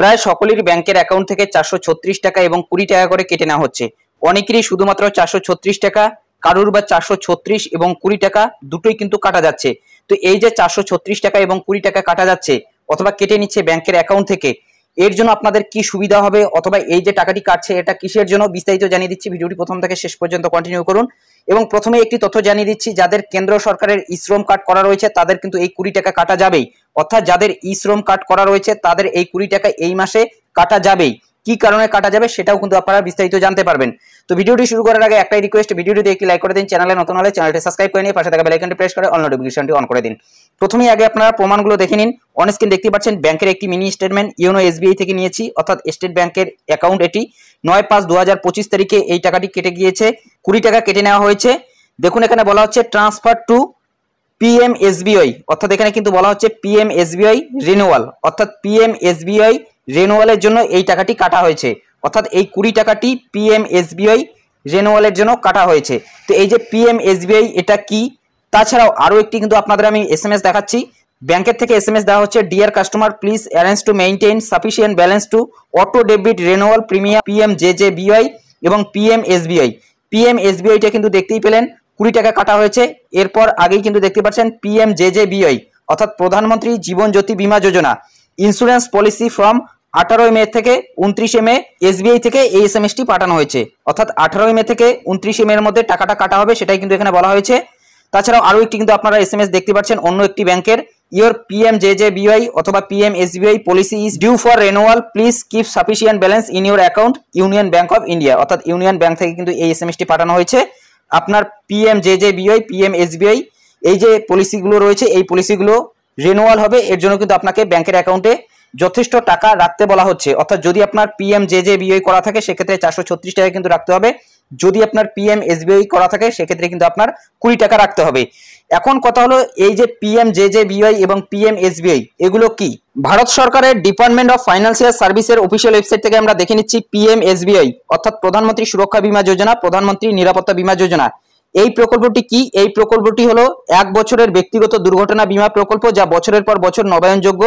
প্রায় সকলেরই ব্যাংকের অ্যাকাউন্ট থেকে 436 টাকা এবং 20 টাকা করে কেটে নেওয়া হচ্ছে। অনেকেরই শুধুমাত্র 436 টাকা, কারুর বা 436 এবং 20 টাকা দুটোই কিন্তু কাটা যাচ্ছে। তো এই যে 436 টাকা এবং 20 টাকা কাটা যাচ্ছে অথবা কেটে নিচ্ছে ব্যাংকের অ্যাকাউন্ট থেকে, এর জন্য আপনাদের কি সুবিধা হবে অথবা এই যে টাকাটি কাটছে এটা কিসের জন্য বিস্তারিত জানিয়ে দিচ্ছি। ভিডিওটি প্রথম থেকে শেষ পর্যন্ত কন্টিনিউ করুন। এবং প্রথমে একটি তথ্য জানিয়ে দিচ্ছি, যাদের কেন্দ্র সরকারের ই-শ্রম কার্ড করা রয়েছে তাদের কিন্তু এই 20 টাকা কাটা যাবেই। অর্থাৎ যাদের ই-শ্রম কার্ড করা রয়েছে তাদের এই 20 টাকা এই মাসে কাটা যাবেই। কি কারণে কাটা যাবে সেটাও কিন্তু আপনারা বিস্তারিত জানতে পারবেন। তো ভিডিওটি শুরু করার আগে একটাই রিকোয়েস্ট, ভিডিওটিতে একটি লাইক করে দিন, চ্যানেলে নতুন হলে চ্যানেলটি সাবস্ক্রাইব করে নিয়ে পাশে থাকা বেল আইকনটি প্রেস করে অল নোটিফিকেশনটি অন করে দিন। প্রথমেই আগে আপনারা প্রমাণগুলো দেখে নিন। অন স্ক্রিন দেখতে পাচ্ছেন ব্যাংকের একটি মিনি স্টেটমেন্ট ইওনো এসবিআই থেকে নিয়েছি, অর্থাৎ স্টেট ব্যাংকের অ্যাকাউন্ট। এটি 9/5/2025 তারিখে এই টাকাটি কেটে গিয়েছে, 20 টাকা কেটে নেওয়া হয়েছে। দেখুন এখানে বলা হচ্ছে ট্রান্সফার টু পিএমএসবিআই, অর্থাৎ এখানে কিন্তু বলা হচ্ছে পিএমএসবিআই রিনিউয়াল, অর্থাৎ পিএমএসবিআই রিনিউয়ালের জন্য এই টাকাটি কাটা হয়েছে। অর্থাৎ এই 20 টাকাটি পিএমএসবিআই রিনিউয়ালের জন্য কাটা হয়েছে। তো এই যে পিএমএসবিআই এটা কি, তাছাড়াও আরও একটি কিন্তু আপনাদের আমি এসএমএস দেখাচ্ছি। ব্যাংকের থেকে এসএমএস দেওয়া হচ্ছে, dear customer please arrange to maintain sufficient balance to auto debit renewal premium PMJJBI এবং পিএমএসবিআই। পিএমএসবিআইটা কিন্তু দেখতেই পেলেন 20 টাকা কাটা হয়েছে। এরপর আগেই কিন্তু দেখতে পাচ্ছেন পিএমজেজেবিআই অর্থাৎ প্রধানমন্ত্রী জীবন জ্যোতি বীমা যোজনা ইন্স্যুরেন্স পলিসি ফ্রম 18 মে থেকে 29 মে এসবিআই থেকে এই এসএমএসটি পাঠানো হয়েছে। অর্থাৎ 18 মে থেকে 29 মে এর মধ্যে টাকাটা কাটা হবে, সেটাই কিন্তু এখানে বলা হয়েছে। তাছাড়াও আরও একটি কিন্তু আপনারা এসএমএস দেখতে পাচ্ছেন অন্য একটি ব্যাংকের, ইওর পিএমজেজেবিআই অথবা PMSBI policy is due for renewal, please keep sufficient balance in your account Union Bank of India. অর্থাৎ ইউনিয়ন ব্যাংক থেকে কিন্তু এই এসএমএসটি পাঠানো হয়েছে। আপনার পিএমজেজেবিআই পিএমএসবিআই এই যে পলিসিগুলো রয়েছে এই পলিসিগুলো রিনিউয়াল হবে, এর জন্য কিন্তু আপনাকে ব্যাংকের অ্যাকাউন্টে যথেষ্ট টাকা রাখতে বলা হচ্ছে। অর্থাৎ যদি আপনার পিএমজেজেবিআই করা থাকে সেক্ষেত্রে 436 টাকা কিন্তু রাখতে হবে, যদি আপনার পিএমএসবিআই করা থাকে সেক্ষেত্রে কিন্তু আপনার 20 টাকা রাখতে হবে। এখন কথা হলো এই যে পিএমজেজেবিআই এবং পিএমএসবিআই এগুলো কি। ভারত সরকারের ডিপার্টমেন্ট অফ ফাইন্যান্সিয়াল সার্ভিসের অফিসিয়াল ওয়েবসাইট থেকে আমরা দেখে নিচ্ছি পিএমএসবিআই অর্থাৎ প্রধানমন্ত্রী সুরক্ষা বীমা যোজনা, প্রধানমন্ত্রী নিরাপত্তা বীমা যোজনা। এই প্রকল্পটি কি? এই প্রকল্পটি হলো 1 বছরের ব্যক্তিগত দুর্ঘটনা বীমা প্রকল্প, যা বছরের পর বছর নবায়নযোগ্য।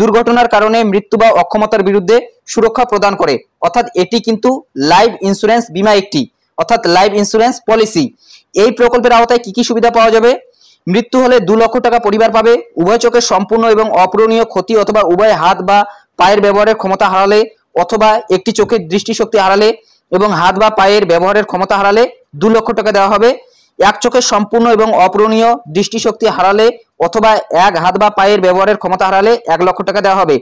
দুর্ঘটনার কারণে মৃত্যু বা অক্ষমতার বিরুদ্ধে সুরক্ষা প্রদান করে। অর্থাৎ এটি কিন্তু লাইফ ইন্স্যুরেন্স বীমা একটি, অর্থাৎ লাইফ ইন্স্যুরেন্স পলিসি। এই প্রকল্পের আওতায় কি কি সুবিধা পাওয়া যাবে? মৃত্যু হলে 2 লক্ষ টাকা পরিবার পাবে, উভয় চোখের সম্পূর্ণ এবং অপূরণীয় ক্ষতি অথবা উভয় হাত বা পায়ের ব্যবহারের ক্ষমতা হারালে অথবা একটি চোখের দৃষ্টিশক্তি হারালে এবং হাত বা পায়ের ব্যবহারের ক্ষমতা হারালে 2 লক্ষ টাকা দেওয়া হবে। এক চোখের সম্পূর্ণ এবং অপূরণীয় দৃষ্টিশক্তি হারালে অথবা এক হাত বা পায়ের ব্যবহারের ক্ষমতা হারালে 1 লক্ষ টাকা দেওয়া হবে।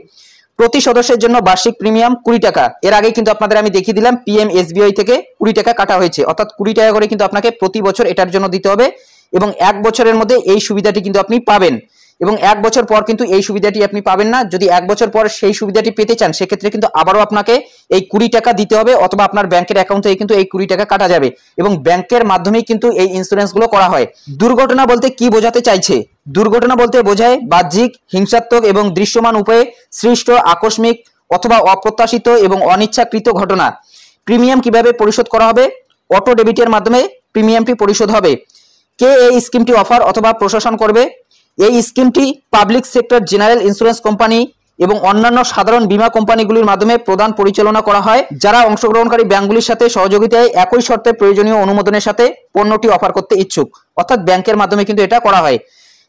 প্রতি সদস্যের জন্য বার্ষিক প্রিমিয়াম 20 টাকা। এর আগে কিন্তু আপনাদের আমি দেখিয়ে দিলাম পিএমএসবিআই থেকে 20 টাকা কাটা হয়েছে, অর্থাৎ 20 টাকা করে কিন্তু আপনাকে প্রতি বছর এটার জন্য দিতে হবে এবং 1 বছরের মধ্যে এই সুবিধাটি কিন্তু আপনি পাবেন এবং 1 বছর পর কিন্তু এই সুবিধাটি আপনি পাবেন না। যদি 1 বছর পর সেই সুবিধাটি পেতে চান সেক্ষেত্রে কিন্তু আবারও আপনাকে এই 20 টাকা দিতে হবে অথবা আপনার ব্যাংকের অ্যাকাউন্ট থেকে কিন্তু এই 20 টাকা কাটা যাবে এবং ব্যাংকের মাধ্যমেই কিন্তু এই ইন্স্যুরেন্সগুলো করা হয়। দুর্ঘটনা বলতে কি বোঝাতে চাইছে? দুর্ঘটনা বলতে বোঝায় বাহ্যিক, হিংসাত্মক এবং দৃশ্যমান উপায়ে সৃষ্ট আকস্মিক অথবা অপ্রত্যাশিত এবং অনিচ্ছাকৃত ঘটনা। প্রিমিয়াম কিভাবে পরিশোধ করা হবে? অটো ডেবিটের মাধ্যমে প্রিমিয়ামটি পরিশোধ হবে। কে এই স্কিমটি অফার অথবা প্রশাসন করবে? এই স্কিমটি public sector general insurance company এবং অন্যান্য সাধারণ বীমা কোম্পানিগুলির মাধ্যমে প্রদান পরিচালনা করা হয়, যারা অংশগ্রহণকারী ব্যাংকগুলির সাথে সহযোগিতায় একই শর্তে প্রয়োজনীয় অনুমোদনের সাথে পণ্যটি অফার করতে ইচ্ছুক। অর্থাৎ ব্যাংকের মাধ্যমে কিন্তু এটা করা হয়।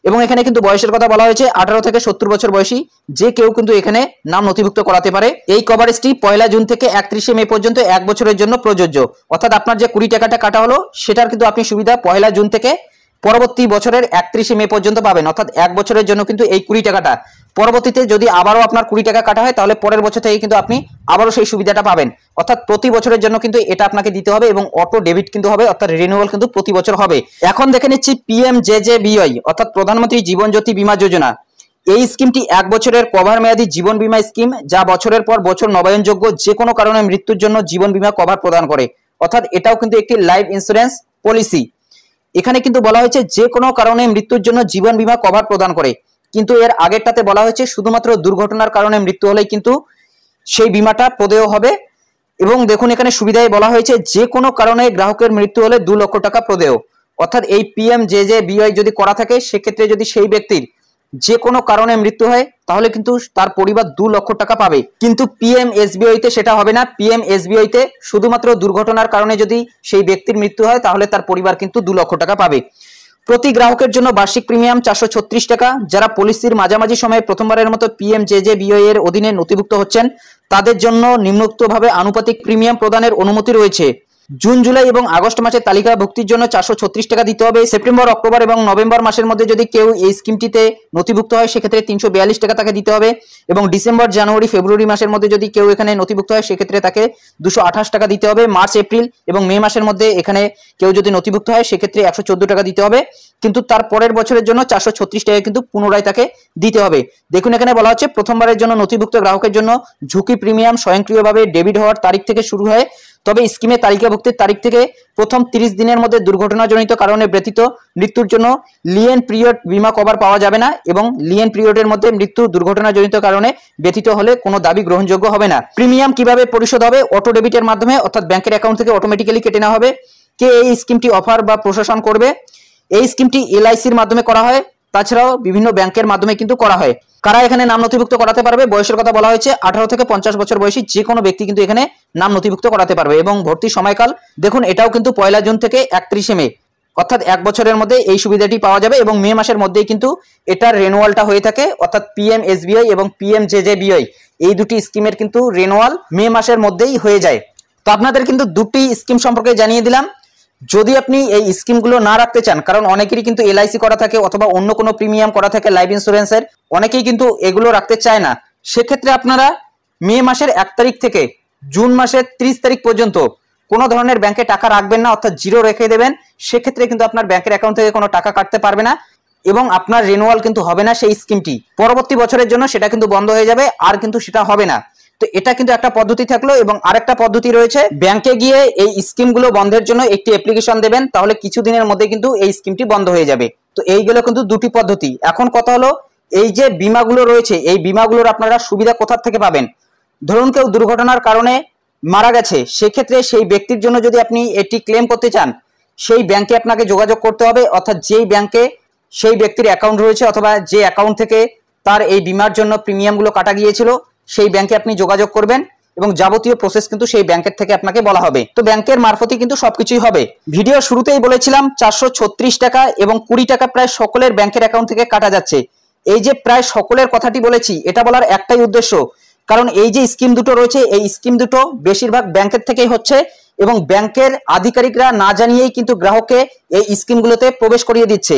এবং এখানে কিন্তু বয়সের কথা বলা হয়েছে, 18 থেকে 70 বছর বয়সী যে কেউ কিন্তু এখানে নাম নথিভুক্ত করাতে পারে। এই কভারেজটি 1 জুন থেকে 31 মে পর্যন্ত 1 বছরের জন্য প্রযোজ্য। অর্থাৎ আপনার যে 20 টাকাটা কাটা হলো সেটার কিন্তু আপনি সুবিধা 1 জুন থেকে পরবর্তী বছরের 31 মে পর্যন্ত পাবেন। অর্থাৎ 1 বছরের জন্য কিন্তু এই 20 টাকাটা, পরবর্তীতে যদি আবারও আপনার 20 টাকা কাটা হয় তাহলে পরের বছর থেকে কিন্তু আপনি আবারও সেই সুবিধাটা পাবেন। অর্থাৎ প্রতি বছরের জন্য কিন্তু এটা আপনাকে দিতে হবে এবং অটো ডেবিট কিন্তু হবে, অর্থাৎ রিনিউয়াল কিন্তু প্রতি বছর হবে। এখন দেখে নিচ্ছি পিএমজেজেবিআই অর্থাৎ প্রধানমন্ত্রী জীবন জ্যোতি বীমা যোজনা। এই স্কিমটি 1 বছরের কভার মেয়াদী জীবন বীমা স্কিম, যা বছরের পর বছর নবায়নযোগ্য, যে কোনো কারণে মৃত্যুর জন্য জীবন বীমা কভার প্রদান করে। অর্থাৎ এটাও কিন্তু একটি লাইফ ইন্স্যুরেন্স পলিসি। এখানে কিন্তু বলা হয়েছে যে কোনো কারণে মৃত্যুর জন্য জীবন বীমা কভার প্রদান করে, কিন্তু এর আগেরটাতে বলা হয়েছে শুধুমাত্র দুর্ঘটনার কারণে মৃত্যু হলেই কিন্তু সেই বীমাটা প্রদেয় হবে। এবং দেখুন এখানে সুবিধায় বলা হয়েছে যে কোনো কারণে গ্রাহকের মৃত্যু হলে 2 লক্ষ টাকা প্রদেয়। অর্থাৎ এই পিএমজেজেবিআই যদি করা থাকে সেক্ষেত্রে যদি সেই ব্যক্তির যে কোনো কারণে মৃত্যু হয় তাহলে কিন্তু তার পরিবার 2 লক্ষ টাকা পাবে। কিন্তু পিএমএসবিওয়াইতে সেটা হবে না। পিএমএসবিওয়াইতে শুধুমাত্র দুর্ঘটনার কারণে যদি সেই ব্যক্তির মৃত্যু হয় তাহলে তার পরিবার কিন্তু 2 লক্ষ টাকা পাবে। প্রতি গ্রাহকের জন্য বার্ষিক প্রিমিয়াম 436 টাকা। যারা পলিসির মাঝামাঝি সময়ে প্রথমবারের মতো পিএমজেজেবিওয়াই এর অধীনে নথিভুক্ত হচ্ছেন তাদের জন্য নিম্নোক্তভাবে আনুপাতিক প্রিমিয়াম প্রদানের অনুমতি রয়েছে। জুন, জুলাই এবং আগস্ট মাসের তালিকাভুক্তির জন্য 436 টাকা দিতে হবে। সেপ্টেম্বর, অক্টোবর এবং নভেম্বর মাসের মধ্যে যদি কেউ এই স্কিমটিতে নথিভুক্ত হয় সেক্ষেত্রে 342 টাকা তাকে দিতে হবে এবং ডিসেম্বর, জানুয়ারি, ফেব্রুয়ারি মাসের মধ্যে যদি কেউ এখানে নথিভুক্ত হয় সেক্ষেত্রে তাকে 228 টাকা দিতে হবে। মার্চ, এপ্রিল এবং মে মাসের মধ্যে এখানে কেউ যদি নথিভুক্ত হয় সেক্ষেত্রে 114 টাকা দিতে হবে। কিন্তু তার পরের বছরের জন্য 436 টাকা কিন্তু পুনরায় তাকে দিতে হবে। দেখুন এখানে বলা হচ্ছে প্রথমবারের জন্য নথিভুক্ত গ্রাহকের জন্য ঝুঁকি প্রিমিয়াম স্বয়ংক্রিয়ভাবে ডেবিট হওয়ার তারিখ থেকে শুরু হয়। তবে স্কিমে তালিকাভুক্তির তারিখ থেকে প্রথম 30 দিনের মধ্যে দুর্ঘটনাজনিত কারণে ব্যতীত মৃত্যুর জন্য লিয়েন পিরিয়ড বীমা কভার পাওয়া যাবে না এবং লিয়েন পিরিয়ডের মধ্যে মৃত্যু দুর্ঘটনাজনিত কারণে ব্যতীত হলে কোনো দাবি গ্রহণযোগ্য হবে না। প্রিমিয়াম কিভাবে পরিশোধ হবে? অটো ডেবিটের মাধ্যমে, অর্থাৎ ব্যাংকের অ্যাকাউন্ট থেকে অটোমেটিক্যালি কেটে নেওয়া হবে। কে এই স্কিমটি অফার বা প্রশাসন করবে? এই স্কিমটি এলআইসির মাধ্যমে করা হয়, তাছাড়াও বিভিন্ন ব্যাংকের মাধ্যমে কিন্তু করা হয়। কারা এখানে নাম নথিভুক্ত করাতে পারবে? বয়সের কথা বলা হয়েছে 18 থেকে 50 বছর বয়সী যে কোনো ব্যক্তি কিন্তু এখানে নাম নথিভুক্ত করাতে পারবে এবং ভর্তির সময়কাল দেখুন এটাও কিন্তু 1 জুন থেকে 31 মে, অর্থাৎ 1 বছরের মধ্যে এই সুবিধাটি পাওয়া যাবে এবং মে মাসের মধ্যেই কিন্তু এটার রেনুয়ালটা হয়ে থাকে, অর্থাৎ পিএমএসবিওয়াই এবং পিএমজেজেবিওয়াই এই দুটি স্কিমের কিন্তু রেনুয়াল মে মাসের মধ্যেই হয়ে যায়। তো আপনাদের কিন্তু দুটি স্কিম সম্পর্কে জানিয়ে দিলাম। যদি আপনি এই স্কিমগুলো না রাখতে চান, কারণ অনেকেরই কিন্তু এলআইসি করা থাকে অথবা অন্য কোনো প্রিমিয়াম করা থাকে লাইফ ইন্স্যুরেন্সের, অনেকেই কিন্তু এগুলো রাখতে চায় না। সেক্ষেত্রে আপনারা মে মাসের 1 তারিখ থেকে জুন মাসের 30 তারিখ পর্যন্ত কোনো ধরনের ব্যাংকে টাকা রাখবেন না, অর্থাৎ জিরো রেখে দেবেন। সেক্ষেত্রে কিন্তু আপনার ব্যাংকের অ্যাকাউন্ট থেকে কোনো টাকা কাটতে পারবে না এবং আপনার রিনিউয়াল কিন্তু হবে না সেই স্কিমটি। পরবর্তী বছরের জন্য সেটা কিন্তু বন্ধ হয়ে যাবে, আর কিন্তু সেটা হবে না। তো এটা কিন্তু একটা পদ্ধতি থাকলো এবং আরেকটা পদ্ধতি রয়েছে, ব্যাংকে গিয়ে এই স্কিমগুলো বন্ধের জন্য একটি অ্যাপ্লিকেশন দেবেন, তাহলে কিছুদিনের মধ্যে কিন্তু এই স্কিমটি বন্ধ হয়ে যাবে। তো এইগুলো কিন্তু দুটি পদ্ধতি। এখন কথা হলো এই যে বীমাগুলো রয়েছে এই বীমাগুলোর আপনারা সুবিধা কোথা থেকে পাবেন? ধরুন কেউ দুর্ঘটনার কারণে মারা গেছে, সেক্ষেত্রে সেই ব্যক্তির জন্য যদি আপনি এটি ক্লেম করতে চান সেই ব্যাংকে আপনাকে যোগাযোগ করতে হবে, অর্থাৎ যেই ব্যাংকে সেই ব্যক্তির অ্যাকাউন্ট রয়েছে অথবা যে অ্যাকাউন্ট থেকে তার এই বীমার জন্য প্রিমিয়ামগুলো কাটা গিয়েছিল সেই ব্যাংকে আপনি যোগাযোগ করবেন এবং যাবতীয় প্রসেস কিন্তু সেই ব্যাংকের থেকে আপনাকে বলা হবে। তো ব্যাংকের মারফতই কিন্তু সবকিছুই হবে। ভিডিও শুরুতেই বলেছিলাম 436 টাকা এবং 20 টাকা প্রায় সকলের ব্যাংকের অ্যাকাউন্ট থেকে কাটা যাচ্ছে। এই যে প্রায় সকলের কথাটি বলেছি এটা বলার একটাই উদ্দেশ্য, কারণ এই যে স্কিম দুটো রয়েছে এই স্কিম দুটো বেশিরভাগ ব্যাংকের থেকেই হচ্ছে এবং ব্যাংকের আধিকারিকরা না জানিয়েই কিন্তু গ্রাহককে এই স্কিমগুলোতে প্রবেশ করিয়ে দিচ্ছে।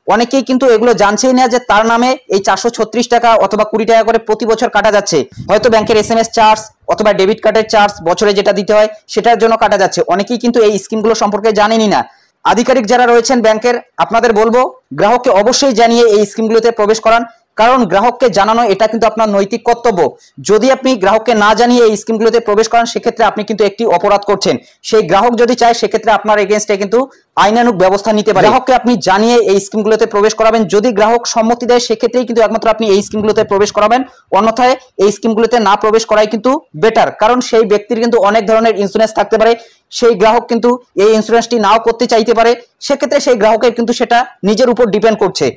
অনেকেই কিন্তু এগুলো জানছেই না যে তার নামে এই 436 টাকা অথবা 20 টাকা করে প্রতি বছর কাটা যাচ্ছে। হয়তো ব্যাংকের SMS চার্জ অথবা ডেবিট কার্ডের চার্জ বছরে যেটা দিতে হয় সেটার জন্য কাটা যাচ্ছে। অনেকেই কিন্তু এই স্কিমগুলো সম্পর্কে জানেনই না। আধিকারিক যারা রয়েছেন ব্যাংকের, আপনাদের বলবো গ্রাহককে অবশ্যই জানিয়ে এই স্কিমগুলোতে প্রবেশ করান, কারণ গ্রাহককে জানানো এটা কিন্তু আপনার নৈতিক কর্তব্য। যদি আপনি গ্রাহককে না জানিয়ে এই স্কিমগুলোতে প্রবেশ করান সেক্ষেত্রে আপনি কিন্তু একটি অপরাধ করছেন। সেই গ্রাহক যদি চায় সেক্ষেত্রে আপনার এগেইনস্টে কিন্তু আইনানুগ ব্যবস্থা নিতে পারে। গ্রাহককে আপনি জানিয়ে এই স্কিমগুলোতে প্রবেশ করাবেন। যদি গ্রাহক সম্মতি দেয় সেক্ষেত্রেই কিন্তু একমাত্র আপনি এই স্কিমগুলোতে প্রবেশ করাবেন, অন্যথায় এই স্কিমগুলোতে না প্রবেশ করাই কিন্তু বেটার। কারণ সেই ব্যক্তির কিন্তু অনেক ধরনের ইন্স্যুরেন্স থাকতে পারে, সেই গ্রাহক কিন্তু এই ইন্স্যুরেন্সটি নাও করতে চাইতে পারে, সেক্ষেত্রে সেই গ্রাহকের কিন্তু সেটা নিজের উপর ডিপেন্ড করছে।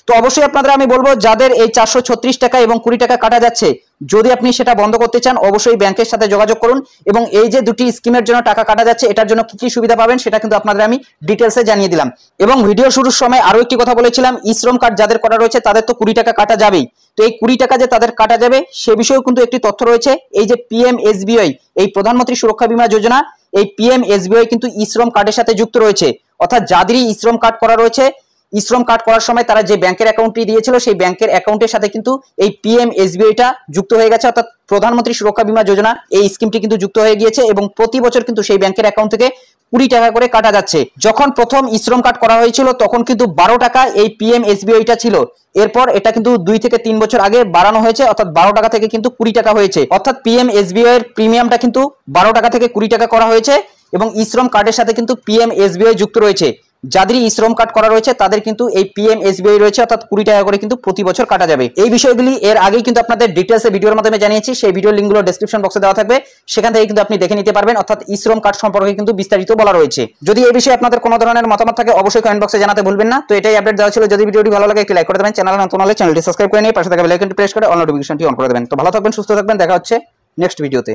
তো অবশ্যই আপনাদের আমি বলবো যাদের এই 436 টাকা এবং 20 টাকা কাটা যাচ্ছে, যদি আপনি সেটা বন্ধ করতে চান অবশ্যই ব্যাংকের সাথে যোগাযোগ করুন এবং এই যে দুটি স্কিমের জন্য টাকা কাটা যাচ্ছে এটার জন্য কি কি সুবিধা পাবেন সেটা কিন্তু আপনাদের আমি ডিটেলসে জানিয়ে দিলাম। এবং ভিডিও শুরুর সময় আরো একটি কথা বলেছিলাম, ই-শ্রম কার্ড যাদের করা রয়েছে তাদের তো 20 টাকা কাটা যাবেই। তো এই 20 টাকা যে তাদের কাটা যাবে সে বিষয়েও কিন্তু একটি তথ্য রয়েছে। এই যে পিএমএসবিওয়াই, এই প্রধানমন্ত্রী সুরক্ষা বীমা যোজনা, এই পিএমএসবিওয়াই কিন্তু ই-শ্রম কার্ডের সাথে যুক্ত রয়েছে। অর্থাৎ যাদেরই ই-শ্রম কার্ড করা রয়েছে, ই-শ্রম কার্ড করার সময় তারা যে ব্যাংকের অ্যাকাউন্টটি দিয়েছিল সেই ব্যাংকের অ্যাকাউন্টের সাথে কিন্তু এই পিএমএসবিওয়াইটা যুক্ত হয়ে গেছে, অর্থাৎ প্রধানমন্ত্রী সুরক্ষা বীমা যোজনা এই স্কিমটি কিন্তু যুক্ত হয়ে গিয়েছে এবং প্রতি বছর কিন্তু সেই ব্যাংকের অ্যাকাউন্ট থেকে 20 টাকা করে কাটা যাচ্ছে। যখন প্রথম ই-শ্রম কার্ড করা হয়েছিল তখন কিন্তু 12 টাকা এই পিএমএসবিওয়াইটা ছিল। এরপর এটা কিন্তু 2 থেকে 3 বছর আগে বাড়ানো হয়েছে, অর্থাৎ 12 টাকা থেকে কিন্তু 20 টাকা হয়েছে। অর্থাৎ পিএমএসবিওয়াই এর প্রিমিয়ামটা কিন্তু 12 টাকা থেকে 20 টাকা করা হয়েছে এবং ই-শ্রম কার্ডের সাথে কিন্তু পিএমএসবিওয়াই যুক্ত রয়েছে। যাদের ই শ্রম কার্ড করা রয়েছে তাদের কিন্তু এই পিএমএসবিআই রয়েছে, অর্থাৎ 20 টাকা করে কিন্তু প্রতি বছর কাটা যাবে। এই বিষয়গুলি এর আগেই কিন্তু আপনাদের ডিটেলসে ভিডিওর মাধ্যমে জানিয়েছি, সেই ভিডিওর লিঙ্কগুলো ডেসক্রিপশন বক্সে দেওয়া থাকবে, সেখান থেকে কিন্তু আপনি দেখে নিতে পারবেন। অর্থাৎ ই শ্রম কার্ড সম্পর্কে কিন্তু বিস্তারিত বলা রয়েছে। যদি এই বিষয়ে আপনাদের কোনো ধরনের মতামত থাকে অবশ্যই কমেন্ট বক্সে জানাতে ভুলবেন না। তো এটাই আপডেট দেওয়া ছিল। যদি ভিডিওটি ভালো লাগে একটি লাইক করে দেবেন, চ্যানেল নতুন হলে চ্যানেলটি সাবস্ক্রাইব করে নিয়ে পাশে থাকা বেল আইকনটি প্রেস করে অল নোটিফিকেশনটি অন করে দেবেন। তো ভালো থাকবেন, সুস্থ থাকবেন, দেখা হচ্ছে নেক্সট ভিডিওতে।